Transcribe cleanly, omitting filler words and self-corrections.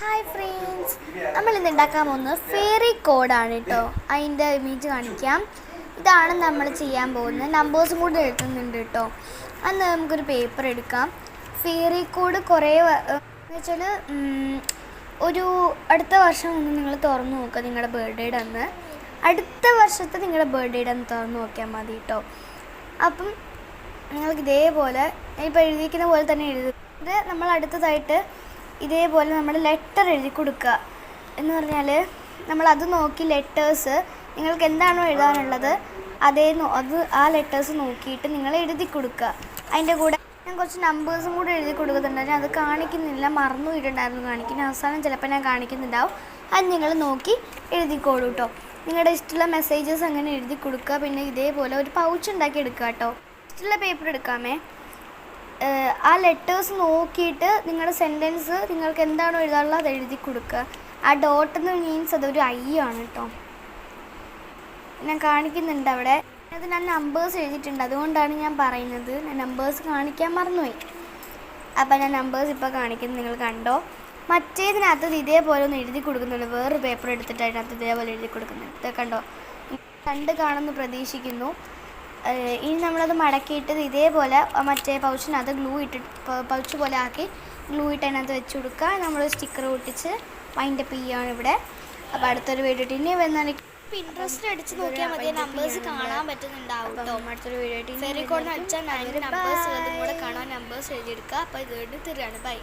Hi friends, നമ്മൾ ഇന്ന് ഉണ്ടാക്കാൻ പോകുന്നത് ഫെയറി കോഡാണ് കേട്ടോ. അതിൻ്റെ ഇമേജ് കാണിക്കാം. ഇതാണ് നമ്മൾ ചെയ്യാൻ പോകുന്നത്. നമ്പേഴ്സും കൂടി എഴുതുന്നുണ്ട് കേട്ടോ. അന്ന് നമുക്കൊരു പേപ്പർ എടുക്കാം. ഫെയറി കോഡ് കുറേ എന്ന് വെച്ചാൽ ഒരു അടുത്ത വർഷം ഒന്ന് നിങ്ങൾ തുറന്നു നോക്കുക. നിങ്ങളുടെ ബർത്ത്ഡേയുടെ അന്ന് അടുത്ത വർഷത്തെ നിങ്ങളുടെ ബർത്ത്ഡേയുടെ അന്ന് തുറന്നു നോക്കിയാൽ മതി കേട്ടോ. അപ്പം നിങ്ങൾക്ക് ഇതേപോലെ ഇപ്പോൾ എഴുതിയിരിക്കുന്ന പോലെ തന്നെ എഴുതുന്നത്. നമ്മൾ അടുത്തതായിട്ട് ഇതേപോലെ നമ്മൾ ലെറ്റർ എഴുതി കൊടുക്കുക എന്ന് പറഞ്ഞാൽ നമ്മളത് നോക്കി ലെറ്റേഴ്സ് നിങ്ങൾക്ക് എന്താണോ എഴുതാനുള്ളത് ആ ലെറ്റേഴ്സ് നോക്കിയിട്ട് നിങ്ങൾ എഴുതി കൊടുക്കുക. അതിൻ്റെ കൂടെ ഞാൻ കുറച്ച് നമ്പേഴ്സും കൂടെ എഴുതി കൊടുക്കുന്നുണ്ട്. അത് കാണിക്കുന്നില്ല, മറന്നു പോയിട്ടുണ്ടായിരുന്നു കാണിക്കുന്ന. അവസാനം ചിലപ്പോൾ ഞാൻ കാണിക്കുന്നുണ്ടാവും. അത് നിങ്ങൾ നോക്കി എഴുതിക്കോളൂ കേട്ടോ. നിങ്ങളുടെ ഇഷ്ടമുള്ള മെസ്സേജസ് അങ്ങനെ എഴുതി കൊടുക്കുക. പിന്നെ ഇതേപോലെ ഒരു പൗച്ച് ഉണ്ടാക്കി എടുക്കുക കേട്ടോ. ഇഷ്ടമുള്ള പേപ്പർ എടുക്കാമേ. ആ ലെറ്റേഴ്സ് നോക്കിയിട്ട് നിങ്ങളുടെ സെൻറ്റൻസ് നിങ്ങൾക്ക് എന്താണോ എഴുതാനുള്ളത് അത് എഴുതി കൊടുക്കുക. ആ ഡോട്ട് എന്ന് മീൻസ് അതൊരു ഐ ആണ് കേട്ടോ. ഞാൻ കാണിക്കുന്നുണ്ട് അവിടെ. അത് ഞാൻ നമ്പേഴ്സ് എഴുതിയിട്ടുണ്ട്, അതുകൊണ്ടാണ് ഞാൻ പറയുന്നത്. ഞാൻ നമ്പേഴ്സ് കാണിക്കാൻ മറന്നുപോയി. അപ്പം ഞാൻ നമ്പേഴ്സ് ഇപ്പോൾ കാണിക്കുന്നത് നിങ്ങൾ കണ്ടോ. മറ്റേതിനകത്ത് ഇതേപോലെ ഒന്ന് എഴുതി കൊടുക്കുന്നുണ്ട്. വേറൊരു പേപ്പർ എടുത്തിട്ട് അതിനകത്ത് ഇതേപോലെ എഴുതി കൊടുക്കുന്നുണ്ട്. ഇത് കണ്ടോ, കണ്ട് കാണുമെന്ന് പ്രതീക്ഷിക്കുന്നു. ഇനി നമ്മളത് മടക്കിയിട്ട് ഇതേപോലെ മറ്റേ പൗച്ചിനകത്ത് പൗച്ച് പോലെ ആക്കി ഗ്ലൂ ഇട്ട് അതിനകത്ത് വെച്ച് കൊടുക്കുക. നമ്മൾ സ്റ്റിക്കർ ഒട്ടിച്ച് വൈൻഡപ്പ് ചെയ്യുകയാണ് ഇവിടെ. അപ്പോൾ അടുത്തൊരു വീഡിയോ ഇനി വന്നാൽ ഇൻട്രസ്റ്റ് അടിച്ച് നോക്കിയാൽ മതി. നമ്പേഴ്സ് കാണാൻ പറ്റുന്നുണ്ടാവും കേട്ടോ. അടുത്തൊരു വീഡിയോ ഫെയറി കോഡ് എന്ന് വെച്ചാൽ നമ്പേഴ്സ് ഉള്ളതും കൂടെ കാണാൻ നമ്പേഴ്സ് എഴുതിയെടുക്കുക. അപ്പോൾ ഇതുകൊണ്ട് തരികയാണ്. ബൈ.